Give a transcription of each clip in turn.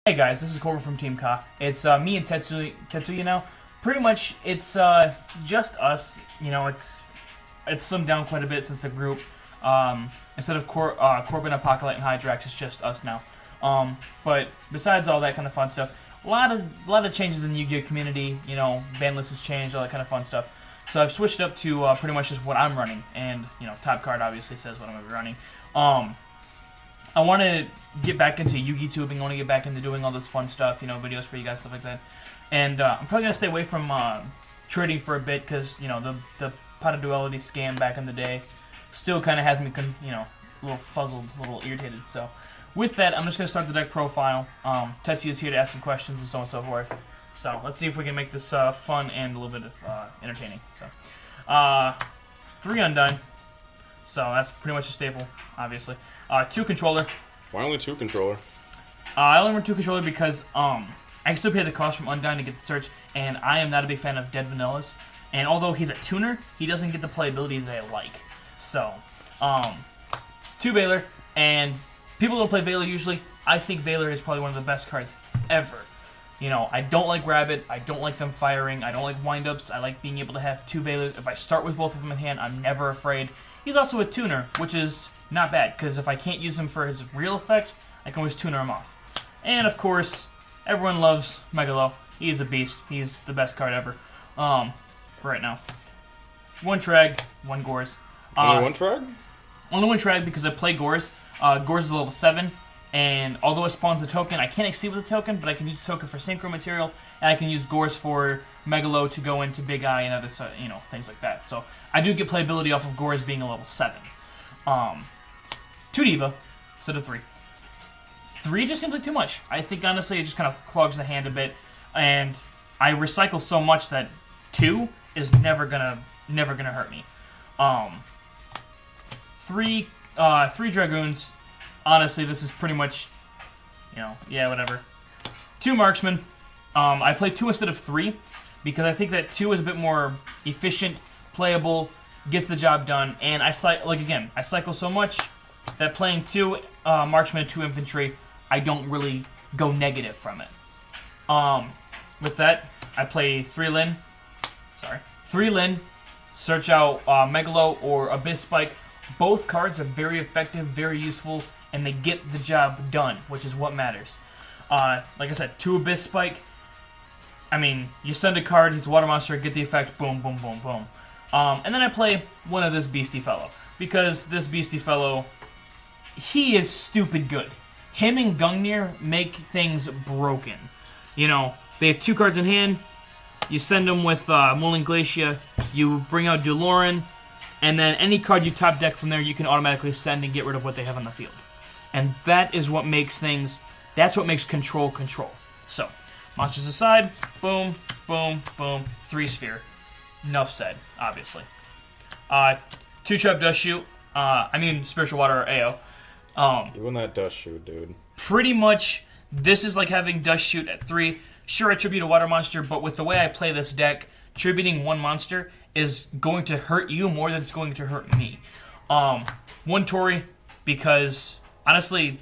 Hey guys, this is Corbin from TeamCAH. It's me and Tetsuya now. Pretty much, it's just us. You know, it's slimmed down quite a bit since the group. Instead of Corbin, Apocalypse, and Hydrax, it's just us now. But besides all that kind of fun stuff, a lot of changes in the Yu-Gi-Oh community. You know, ban list has changed, all that kind of fun stuff. So I've switched up to pretty much just what I'm running, and you know, top card obviously says what I'm gonna be running. I want to get back into Yu-Gi tubing. I want to get back into doing all this fun stuff, you know, videos for you guys, stuff like that. And I'm probably gonna stay away from trading for a bit because you know the pot of duality scam back in the day still kind of has me, you know, a little fuzzled, a little irritated. So with that, I'm just gonna start the deck profile. Tetsuya is here to ask some questions and so on and so forth. So let's see if we can make this fun and a little bit of entertaining. So 3 Undyne. So that's pretty much a staple, obviously. 2 controller. Why only 2 controller? I only run 2 controller because I can still pay the cost from Undyne to get the search, and I am not a big fan of Dead Vanillas. And although he's a tuner, he doesn't get the playability that I like. So, 2 Valor, and people don't play Valor usually. I think Valor is probably one of the best cards ever. You know, I don't like Rabbit, I don't like them firing, I don't like windups, I like being able to have 2 Valors. If I start with both of them in hand, I'm never afraid. He's also a tuner, which is not bad, because if I can't use him for his real effect, I can always tuner him off. And of course, everyone loves Megalo. He's a beast. He's the best card ever. For right now. 1 Trag, 1 Gores. Only 1 Trag? Only 1 Trag because I play Gores. Gores is level 7. And although it spawns a token, I can't exceed with a token, but I can use the token for synchro material, and I can use Gores for Megalo to go into Big Eye and other, you know, things like that. So I do get playability off of Gores being a level 7. 2 Diva instead of 3. 3 just seems like too much. I think honestly it just kind of clogs the hand a bit, and I recycle so much that 2 is never gonna hurt me. 3 Dragoons. Honestly, this is pretty much, you know, yeah, whatever. 2 Marksman. I play 2 instead of 3 because I think that 2 is a bit more efficient, playable, gets the job done, and I cycle so much that playing 2 Marksman and 2 Infantry, I don't really go negative from it. With that, I play 3 Lin. Sorry, 3 Lin. Search out Megalo or Abyss Spike. Both cards are very effective, very useful, and they get the job done, which is what matters. Like I said, 2 Abyss Spike. I mean, you send a card, he's a water monster, get the effect, boom, boom, boom, boom. And then I play one of this beastie fellow, because this beastie fellow, he is stupid good. Him and Gungnir make things broken. You know, they have 2 cards in hand, you send them with Mulling Glacia, you bring out Duloran, and then any card you top deck from there, you can automatically send and get rid of what they have on the field. And that is what makes things, that's what makes control. So, monsters aside, boom, boom, boom, 3 Sphere. Enough said, obviously. 2 Trap Dust Shoot, Spiritual Water or AO. Doing that Dust Shoot, dude. Pretty much, this is like having Dust Shoot at 3. Sure, I tribute a water monster, but with the way I play this deck, tributing 1 monster is going to hurt you more than it's going to hurt me. 1 Tori, because honestly,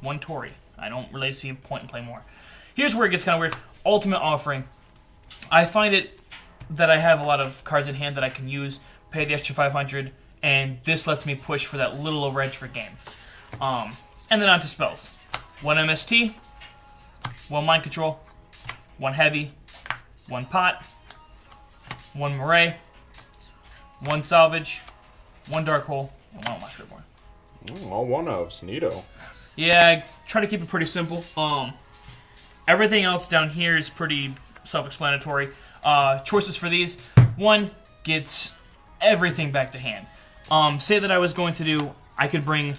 1 Tori. I don't really see a point in playing more. Here's where it gets kind of weird. Ultimate Offering. I find it that I have a lot of cards in hand that I can use, pay the extra 500, and this lets me push for that little over edge for game. And then on to spells. 1 MST, 1 Mind Control, 1 Heavy, 1 Pot, 1 Murray, 1 Salvage, 1 Dark Hole, and 1 Watch Reborn. All 1-ofs, neato. Yeah, I try to keep it pretty simple. Everything else down here is pretty self-explanatory. Choices for these. 1 gets everything back to hand. Say that I was going to do, I could bring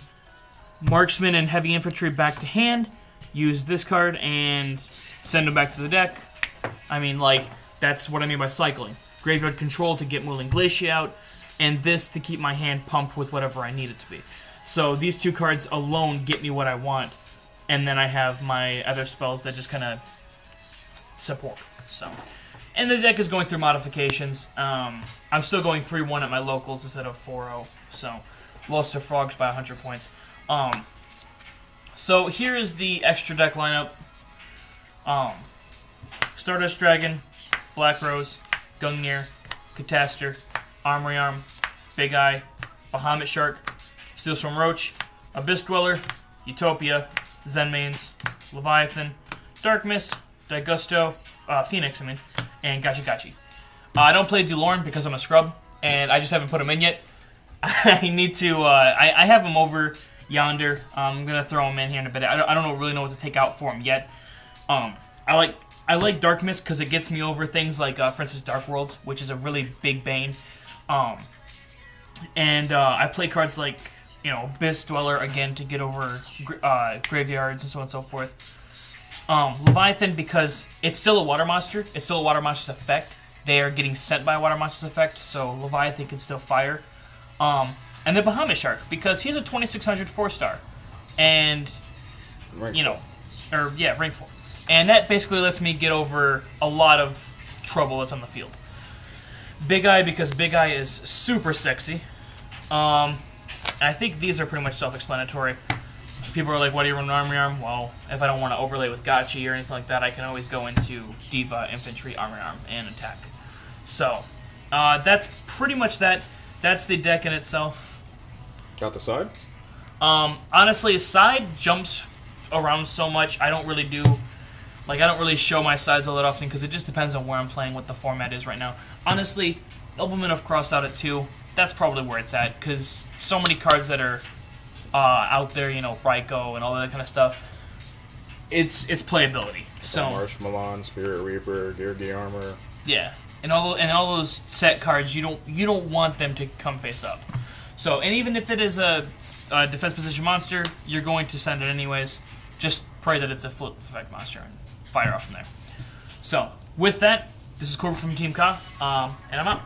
Marksman and Heavy Infantry back to hand, use this card, and send them back to the deck. I mean, like, that's what I mean by cycling. Graveyard Control to get Mulling Glacia out, and this to keep my hand pumped with whatever I need it to be. So these 2 cards alone get me what I want, and then I have my other spells that just kind of support. So, and the deck is going through modifications. I'm still going 3-1 at my locals instead of 4-0, so lost to Frogs by 100 points. So here is the extra deck lineup. Stardust Dragon, Black Rose, Gungnir, Catastor, Armory Arm, Big Eye, Bahamut Shark, Steelstorm Roach, Abyss Dweller, Utopia, Zenmaines, Leviathan, Dark Mist, Daigusto, Phoenix, and Gachi Gachi. I don't play Dulorn because I'm a scrub, and I just haven't put him in yet. I need to, I have him over yonder. I'm going to throw him in here in a bit. I don't really know what to take out for him yet. I like Dark Mist because it gets me over things like, for instance, Dark Worlds, which is a really big bane. And I play cards like, you know, Abyss Dweller, again, to get over graveyards and so on and so forth. Leviathan, because it's still a water monster. It's still a water monster's effect. They are getting sent by a water monster's effect, so Leviathan can still fire. And then Bahamut Shark, because he's a 2600 4-star. And, you know, rank 4. And that basically lets me get over a lot of trouble that's on the field. Big Eye, because Big Eye is super sexy. I think these are pretty much self-explanatory. People are like, why do you run Armory Arm? Well, if I don't want to overlay with Gachi or anything like that, I can always go into Diva, Infantry, Armory Arm, and attack. So, that's pretty much that. That's the deck in itself. Got the side? Honestly, side jumps around so much, I don't really do... Like, I don't really show my sides all that often because it just depends on where I'm playing, what the format is right now. Honestly, Noblemen of Cross out at 2, that's probably where it's at, because so many cards that are out there, you know, Ryko and all that kind of stuff, it's playability. So Marshmallow, Spirit Reaper, Gear Armor. Yeah, and all those set cards, you don't want them to come face up. So, and even if it is a defense position monster, you're going to send it anyways. Just pray that it's a flip effect monster and fire off from there. So, with that, this is Corbin from TeamCAH, and I'm out.